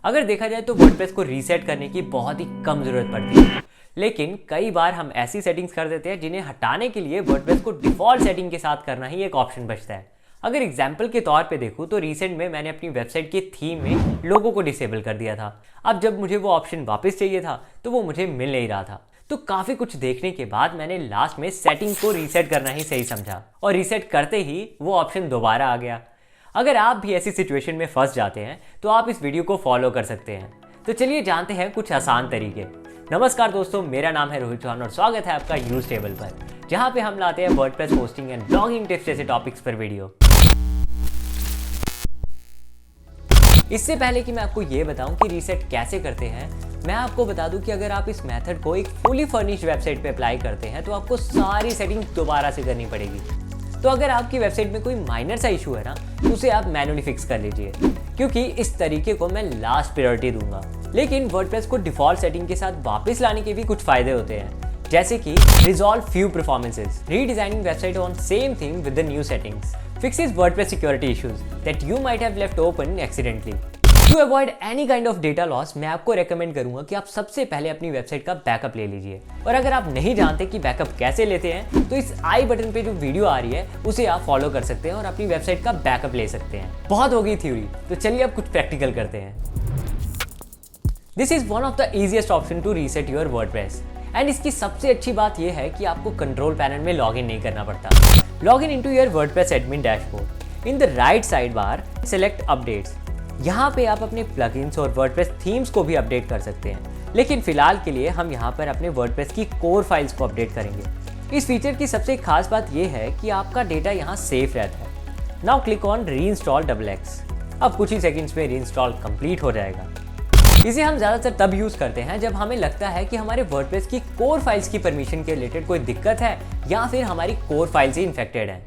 अगर देखा जाए तो वर्डप्रेस को रीसेट करने की बहुत ही कम जरूरत पड़ती है, लेकिन कई बार हम ऐसी सेटिंग्स कर देते हैं जिन्हें हटाने के लिए वर्डप्रेस को डिफॉल्ट सेटिंग के साथ करना ही एक ऑप्शन बचता है। अगर एग्जाम्पल के तौर पे देखूं तो रिसेंट में मैंने अपनी वेबसाइट के थीम में लोगो को डिसेबल कर दिया था। अब जब मुझे वो ऑप्शन वापस चाहिए था तो वो मुझे मिल नहीं रहा था। तो काफ़ी कुछ देखने के बाद मैंने लास्ट में सेटिंग को रीसेट करना ही सही समझा और रीसेट करते ही वो ऑप्शन दोबारा आ गया। अगर आप भी ऐसी सिचुएशन में फंस जाते हैं तो आप इस वीडियो को फॉलो कर सकते हैं। तो चलिए जानते हैं कुछ आसान तरीके। नमस्कार दोस्तों, मेरा नाम है रोहित चौहान और स्वागत है आपका यूज टेबल पर, जहां पे हम लाते हैं WordPress hosting and blogging tips जैसे टॉपिक्स पर वीडियो। इससे पहले कि मैं आपको ये बताऊं कि रीसेट कैसे करते हैं, मैं आपको बता दूं कि अगर आप इस मेथड को एक फुली फर्निश्ड वेबसाइट पे अप्लाई करते हैं तो आपको सारी सेटिंग दोबारा से करनी पड़ेगी। तो अगर आपकी वेबसाइट में कोई माइनर सा इशू है ना, तो उसे आप मैनुअली फिक्स कर लीजिए, क्योंकि इस तरीके को मैं लास्ट प्रायोरिटी दूंगा। लेकिन वर्डप्रेस को डिफॉल्ट सेटिंग के साथ वापस लाने के भी कुछ फायदे होते हैं, जैसे कि resolve few performances, redesigning website on same thing with the new settings, fixes WordPress security issues that you might have left open accidentally. To avoid any kind of data loss, मैं आपको रेकमेंड करूंगा कि आप सबसे पहले अपनी website का backup ले लीजिए। और अगर आप नहीं जानते कि बैकअप कैसे लेते हैं, तो इस आई बटन पे जो वीडियो आ रही है उसे आप फॉलो कर सकते हैं और अपनी वेबसाइट का बैकअप ले सकते हैं। बहुत होगी थ्योरी, तो चलिए अब कुछ प्रैक्टिकल करते हैं। This is one of the easiest option to reset your WordPress and इसकी सबसे अच्छी बात यह है कि आपको कंट्रोल पैनल में लॉगिन नहीं करना पड़ता। Login into your WordPress admin dashboard. In the right side bar select updates. यहाँ पे आप अपने प्लगइन्स और वर्डप्रेस थीम्स को भी अपडेट कर सकते हैं, लेकिन फिलहाल के लिए हम यहाँ पर अपने वर्डप्रेस की कोर फाइल्स को अपडेट करेंगे। इस फीचर की सबसे खास बात यह है कि आपका डेटा यहाँ सेफ रहता है। Now click on reinstall XXX। अब कुछ ही सेकेंड्स में रीइंस्टॉल कंप्लीट हो जाएगा। इसे हम ज़्यादातर तब यूज़ करते हैं जब हमें लगता है कि हमारे वर्डप्रेस की कोर फाइल्स की परमिशन के रिलेटेड कोई दिक्कत है या फिर हमारी कोर फाइल्स ही इन्फेक्टेड है।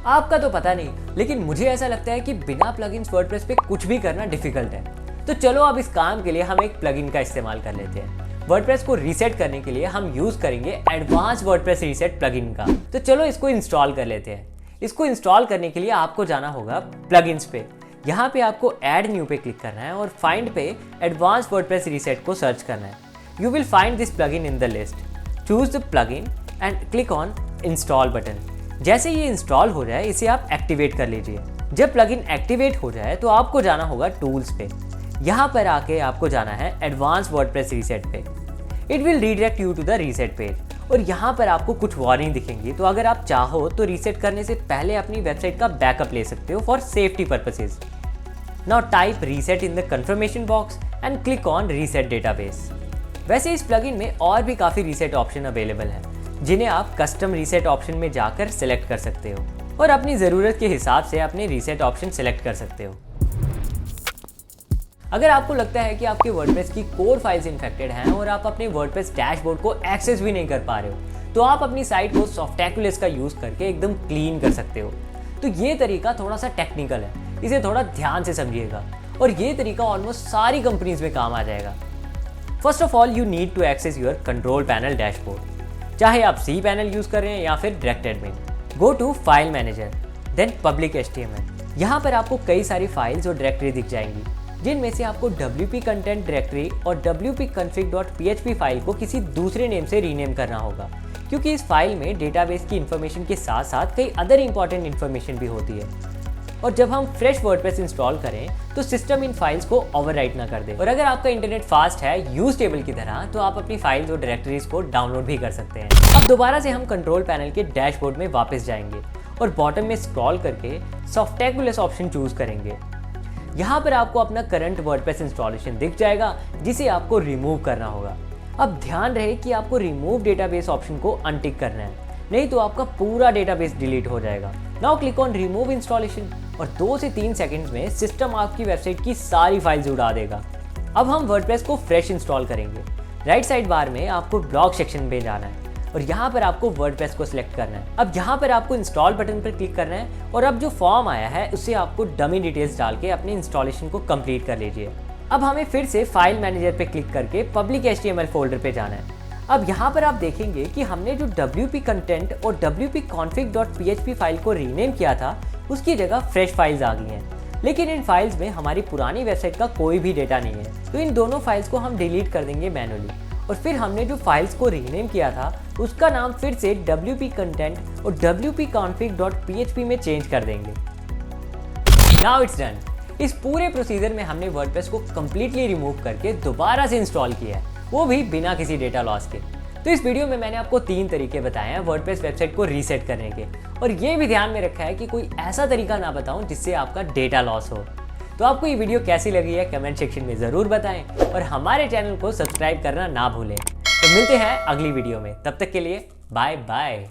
आपका तो पता नहीं, लेकिन मुझे ऐसा लगता है कि बिना प्लगइन्स वर्डप्रेस पे कुछ भी करना डिफिकल्ट है। तो चलो अब इस काम के लिए हम एक प्लगइन का इस्तेमाल कर लेते हैं। वर्डप्रेस को रीसेट करने के लिए हम यूज़ करेंगे एडवांस वर्डप्रेस रीसेट प्लगइन का। तो चलो इसको इंस्टॉल कर लेते हैं। इसको इंस्टॉल करने के लिए आपको जाना होगा प्लगइन्स पे। यहाँ पे आपको ऐड न्यू पे क्लिक करना है और फाइंड पे एडवांस वर्डप्रेस रीसेट को सर्च करना है। You will find this plugin in the list. Choose the plugin and click on install button. जैसे ये इंस्टॉल हो जाए इसे आप एक्टिवेट कर लीजिए। जब प्लगइन एक्टिवेट हो जाए तो आपको जाना होगा टूल्स पे। यहाँ पर आके आपको जाना है एडवांस वर्डप्रेस रीसेट पे। It will redirect you to the reset page और यहाँ पर आपको कुछ वार्निंग दिखेंगी। तो अगर आप चाहो तो रीसेट करने से पहले अपनी वेबसाइट का बैकअप ले सकते हो for safety purposes. Now type reset in the confirmation box and click on reset database. वैसे इस प्लगइन में और भी काफ़ी रीसेट ऑप्शन अवेलेबल हैं, जिन्हें आप कस्टम रीसेट ऑप्शन में जाकर सिलेक्ट कर सकते हो और अपनी ज़रूरत के हिसाब से अपने रीसेट ऑप्शन सिलेक्ट कर सकते हो। अगर आपको लगता है कि आपके वर्डप्रेस की कोर फाइल्स इन्फेक्टेड हैं और आप अपने वर्डप्रेस डैशबोर्ड को एक्सेस भी नहीं कर पा रहे हो, तो आप अपनी साइट को सॉफ्टैकुलस का यूज़ करके एकदम क्लीन कर सकते हो। तो ये तरीका थोड़ा सा टेक्निकल है, इसे थोड़ा ध्यान से समझिएगा और ये तरीका ऑलमोस्ट सारी कंपनीज में काम आ जाएगा। First of all you need to access your control panel dashboard, चाहे आप cPanel यूज़ कर रहे हैं या फिर direct admin. Go to file manager, then public HTML। यहाँ पर आपको कई सारी फाइल्स और डायरेक्टरी दिख जाएंगी, जिनमें से आपको WP कंटेंट डायरेक्टरी और wp-config.php फाइल को किसी दूसरे नेम से रीनेम करना होगा, क्योंकि इस फाइल में डेटाबेस की इन्फॉर्मेशन के साथ साथ कई अदर इंपॉर्टेंट इन्फॉर्मेशन भी होती है। और जब हम फ्रेश वर्डप्रेस इंस्टॉल करें तो सिस्टम इन फाइल्स को ओवरराइट ना कर दे। और अगर आपका इंटरनेट फास्ट है यूज टेबल की तरह, तो आप अपनी फाइल्स और डायरेक्टरीज को डाउनलोड भी कर सकते हैं। अब दोबारा से हम कंट्रोल पैनल के डैशबोर्ड में वापस जाएंगे और बॉटम में स्क्रॉल करके सॉफ्टैकुलस ऑप्शन चूज करेंगे। यहाँ पर आपको अपना करंट वर्डप्रेस इंस्टॉलेशन दिख जाएगा, जिसे आपको रिमूव करना होगा। अब ध्यान रहे कि आपको रिमूव डेटाबेस ऑप्शन को अनटिक करना है, नहीं तो आपका पूरा डेटाबेस डिलीट हो जाएगा। Now click on remove installation और 2 से 3 सेकंड्स में सिस्टम आपकी वेबसाइट की सारी फाइल्स उड़ा देगा। अब हम वर्डप्रेस को फ्रेश इंस्टॉल करेंगे। राइट साइड बार में आपको ब्लॉग सेक्शन में जाना है और यहाँ पर आपको वर्डप्रेस को सिलेक्ट करना है। अब यहाँ पर आपको इंस्टॉल बटन पर क्लिक करना है और अब जो फॉर्म आया है उससे आपको डमी डिटेल्स डाल के अपने इंस्टॉलेशन को कंप्लीट कर लीजिए। अब हमें फिर से फाइल मैनेजर पे क्लिक करके पब्लिक HTML फोल्डर पे जाना है। अब यहाँ पर आप देखेंगे कि हमने जो WP कंटेंट और wp-config.php फाइल को रीनेम किया था, उसकी जगह फ्रेश फाइल्स आ गई हैं। लेकिन इन फाइल्स में हमारी पुरानी वेबसाइट का कोई भी डेटा नहीं है। तो इन दोनों फाइल्स को हम डिलीट कर देंगे मैनुअली, और फिर हमने जो फाइल्स को रीनेम किया था उसका नाम फिर से wp content और wp-config.php में चेंज कर देंगे। Now it's done. इस पूरे प्रोसीजर में हमने वर्डप्रेस को कम्प्लीटली रिमूव करके दोबारा से इंस्टॉल किया है, वो भी बिना किसी डेटा लॉस के। तो इस वीडियो में मैंने आपको 3 तरीके बताए हैं वर्डप्रेस वेबसाइट को रीसेट करने के, और ये भी ध्यान में रखा है कि कोई ऐसा तरीका ना बताऊं जिससे आपका डेटा लॉस हो। तो आपको ये वीडियो कैसी लगी है कमेंट सेक्शन में ज़रूर बताएं, और हमारे चैनल को सब्सक्राइब करना ना भूलें। तो मिलते हैं अगली वीडियो में, तब तक के लिए बाय बाय।